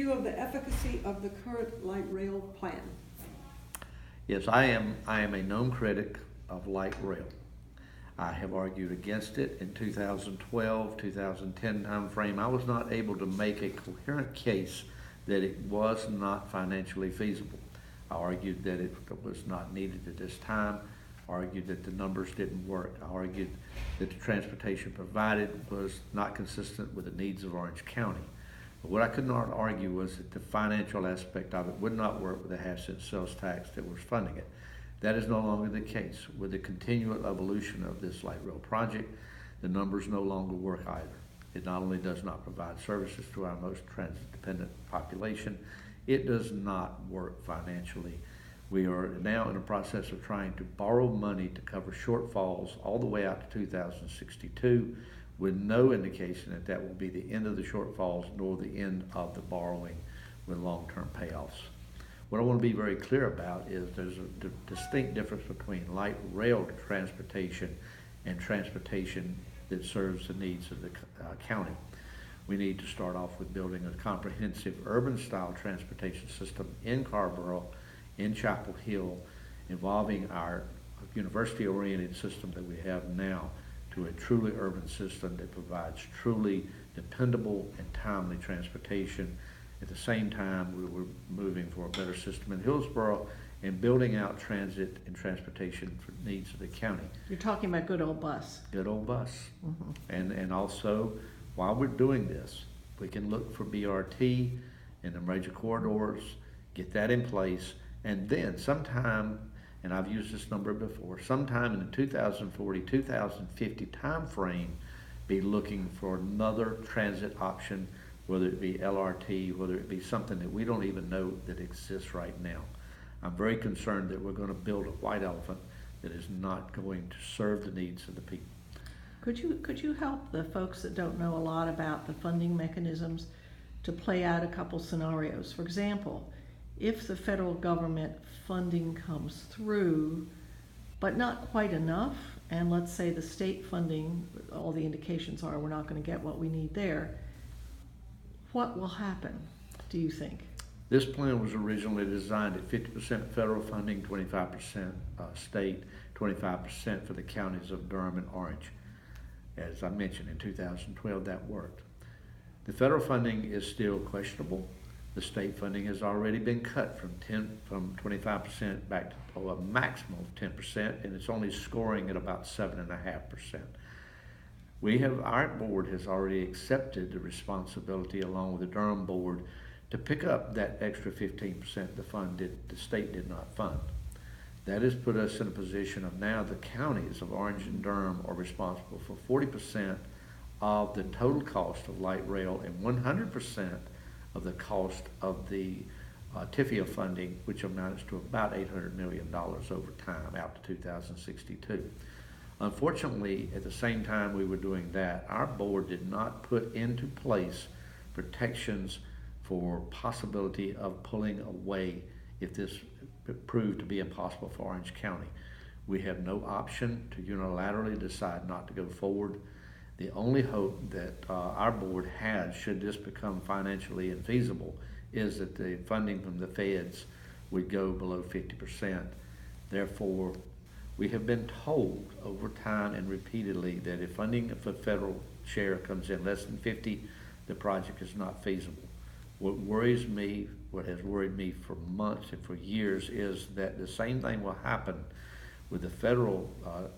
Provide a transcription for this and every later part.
review of the efficacy of the current light rail plan. Yes, I am a known critic of light rail. I have argued against it in 2012, 2010 timeframe. I was not able to make a coherent case that it was not financially feasible. I argued that it was not needed at this time. I argued that the numbers didn't work. I argued that the transportation provided was not consistent with the needs of Orange County. But what I could not argue was that the financial aspect of it would not work with the half-cent sales tax that was funding it. That is no longer the case. With the continual evolution of this light rail project, the numbers no longer work either. It not only does not provide services to our most transit-dependent population, it does not work financially. We are now in a process of trying to borrow money to cover shortfalls all the way out to 2062, with no indication that that will be the end of the shortfalls nor the end of the borrowing with long-term payoffs. What I want to be very clear about is there's a distinct difference between light rail transportation and transportation that serves the needs of the county. We need to start off with building a comprehensive urban-style transportation system in Carrboro, in Chapel Hill, involving our university-oriented system that we have now to a truly urban system that provides truly dependable and timely transportation. At the same time, we were moving for a better system in Hillsborough and building out transit and transportation for needs of the county. You're talking about good old bus. Good old bus. And also, while we're doing this, we can look for BRT in the major corridors, get that in place, and then sometime, and I've used this number before, sometime in the 2040, 2050 time frame, be looking for another transit option, whether it be LRT, whether it be something that we don't even know that exists right now. I'm very concerned that we're going to build a white elephant that is not going to serve the needs of the people. Could you help the folks that don't know a lot about the funding mechanisms to play out a couple scenarios? For example, if the federal government funding comes through, but not quite enough, and let's say the state funding, all the indications are we're not going to get what we need there, what will happen, do you think? This plan was originally designed at 50% federal funding, 25% state, 25% for the counties of Durham and Orange. As I mentioned, in 2012, that worked. The federal funding is still questionable. The state funding has already been cut from 25% back to a maximum of 10%, and it's only scoring at about 7.5%. Our board has already accepted the responsibility, along with the Durham board, to pick up that extra 15% the state did not fund. That has put us in a position of now the counties of Orange and Durham are responsible for 40% of the total cost of light rail and 100% of the cost of the TIFIA funding, which amounts to about $800 million over time out to 2062. Unfortunately, at the same time we were doing that, our board did not put into place protections for possibility of pulling away if this proved to be impossible for Orange County. We have no option to unilaterally decide not to go forward. The only hope that our board has, should this become financially infeasible, is that the funding from the feds would go below 50%. Therefore, we have been told over time and repeatedly that if funding for federal share comes in less than 50, the project is not feasible. What worries me, what has worried me for months and for years, is that the same thing will happen with the federal,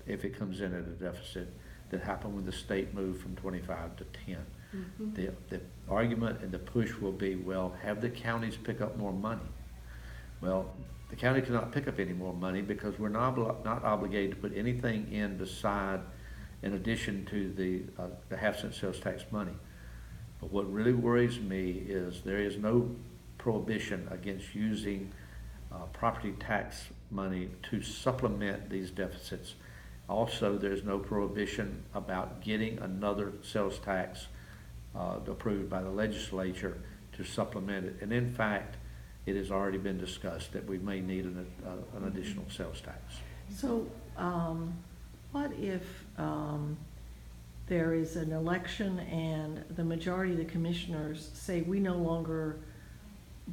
if it comes in at a deficit, that happened when the state moved from 25 to 10. The argument and the push will be, well, have the counties pick up more money. Well, the county cannot pick up any more money because we're not obligated to put anything in addition to the half-cent sales tax money. But what really worries me is there is no prohibition against using property tax money to supplement these deficits. Also, there's no prohibition about getting another sales tax approved by the legislature to supplement it. And in fact, it has already been discussed that we may need an additional sales tax. So what if there is an election and the majority of the commissioners say we no longer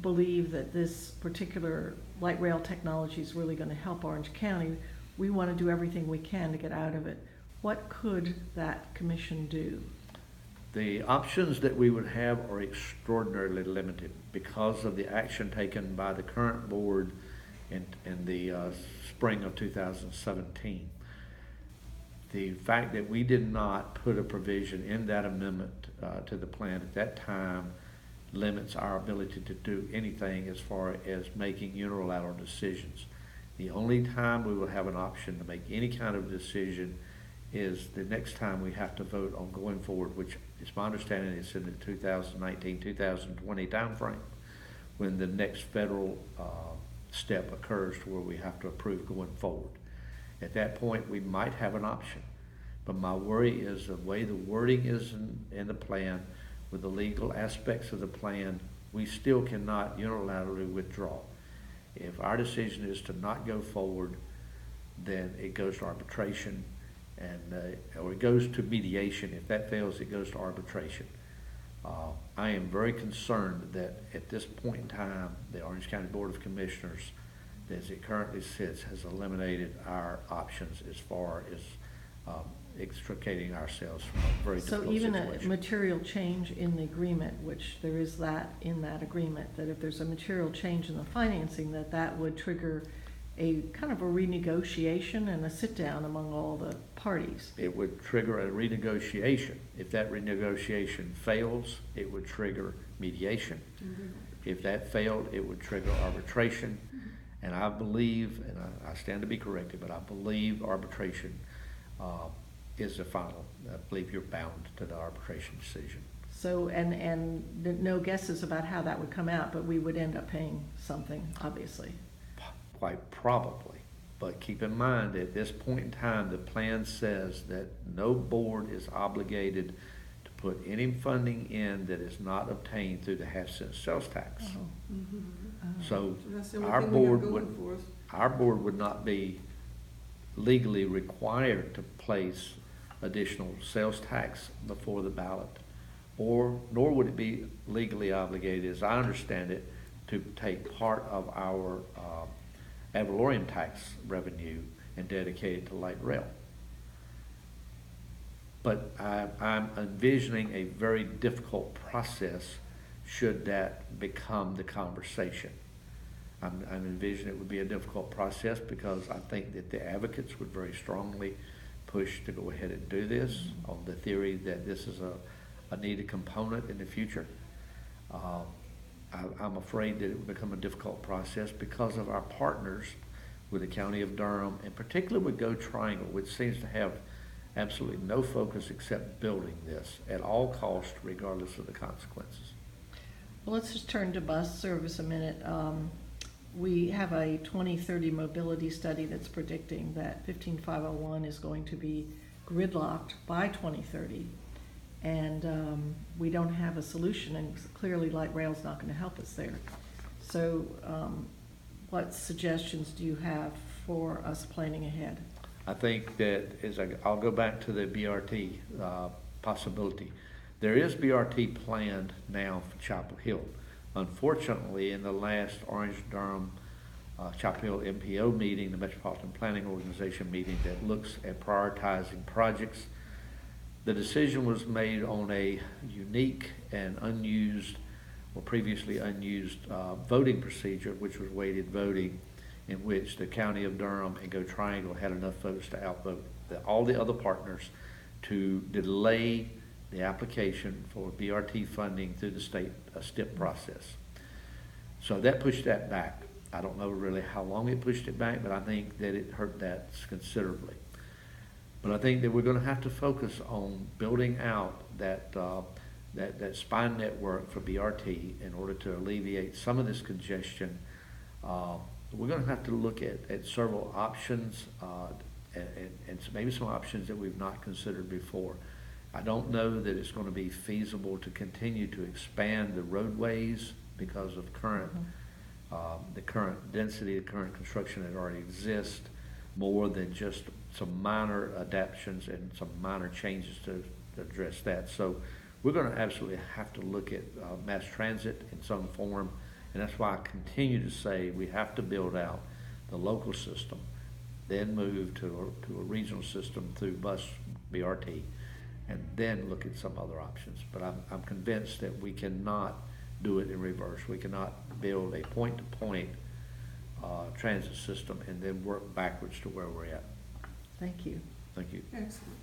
believe that this particular light rail technology is really going to help Orange County, we want to do everything we can to get out of it. What could that commission do? The options that we would have are extraordinarily limited because of the action taken by the current board in the spring of 2017. The fact that we did not put a provision in that amendment to the plan at that time limits our ability to do anything as far as making unilateral decisions. The only time we will have an option to make any kind of decision is the next time we have to vote on going forward, which is my understanding is in the 2019-2020 timeframe, when the next federal step occurs to where we have to approve going forward. At that point, we might have an option. But my worry is the way the wording is in the plan, with the legal aspects of the plan, we still cannot unilaterally withdraw. If our decision is to not go forward, then it goes to arbitration, or it goes to mediation. If that fails, it goes to arbitration. I am very concerned that at this point in time, the Orange County Board of Commissioners, as it currently sits, has eliminated our options as far as extricating ourselves from a very difficult situation. So even a material change in the agreement, which there is that in that agreement, that if there's a material change in the financing, that would trigger a kind of a renegotiation and a sit down among all the parties. It would trigger a renegotiation. If that renegotiation fails, it would trigger mediation. Mm-hmm. If that failed, it would trigger arbitration. And I believe, and I stand to be corrected, but I believe arbitration is the final. I believe you're bound to the arbitration decision. So, and no guesses about how that would come out, but we would end up paying something, obviously. Quite probably. But keep in mind, at this point in time, the plan says that no board is obligated to put any funding in that is not obtained through the half-cent sales tax. Oh. Mm-hmm. So That's the only our thing we have board going for us. our board would not be legally required to place additional sales tax before the ballot, nor would it be legally obligated, as I understand it, to take part of our ad valorem tax revenue and dedicate it to light rail. But I'm envisioning a very difficult process should that become the conversation. I'm envisioning it would be a difficult process because I think that the advocates would very strongly push to go ahead and do this on the theory that this is a needed component in the future. I'm afraid that it would become a difficult process because of our partners with the County of Durham, and particularly with Go Triangle, which seems to have absolutely no focus except building this at all costs, regardless of the consequences. Well, let's just turn to bus service a minute. We have a 2030 mobility study that's predicting that 15501 is going to be gridlocked by 2030. And we don't have a solution, and clearly light rail is not going to help us there. So what suggestions do you have for us planning ahead? I think that I'll go back to the BRT possibility. There is BRT planned now for Chapel Hill. Unfortunately, in the last Orange-Durham Chapel Hill MPO meeting, the Metropolitan Planning Organization meeting that looks at prioritizing projects, the decision was made on a unique and unused, or previously unused, voting procedure, which was weighted voting, in which the County of Durham and Go Triangle had enough votes to outvote all the other partners to delay the application for BRT funding through the state STIP process. So that pushed that back. I don't know really how long it pushed it back, but I think that it hurt that considerably. But I think that we're going to have to focus on building out that spine network for BRT in order to alleviate some of this congestion. We're going to have to look at several options and maybe some options that we've not considered before. I don't know that it's going to be feasible to continue to expand the roadways because of the current density, the current construction that already exists, more than just some minor adaptations and some minor changes to address that. So we're going to absolutely have to look at mass transit in some form And that's why I continue to say we have to build out the local system, then move to a regional system through bus BRT, and then look at some other options. But I'm convinced that we cannot do it in reverse. We cannot build a point-to-point transit system and then work backwards to where we're at. Thank you. Thank you. Excellent.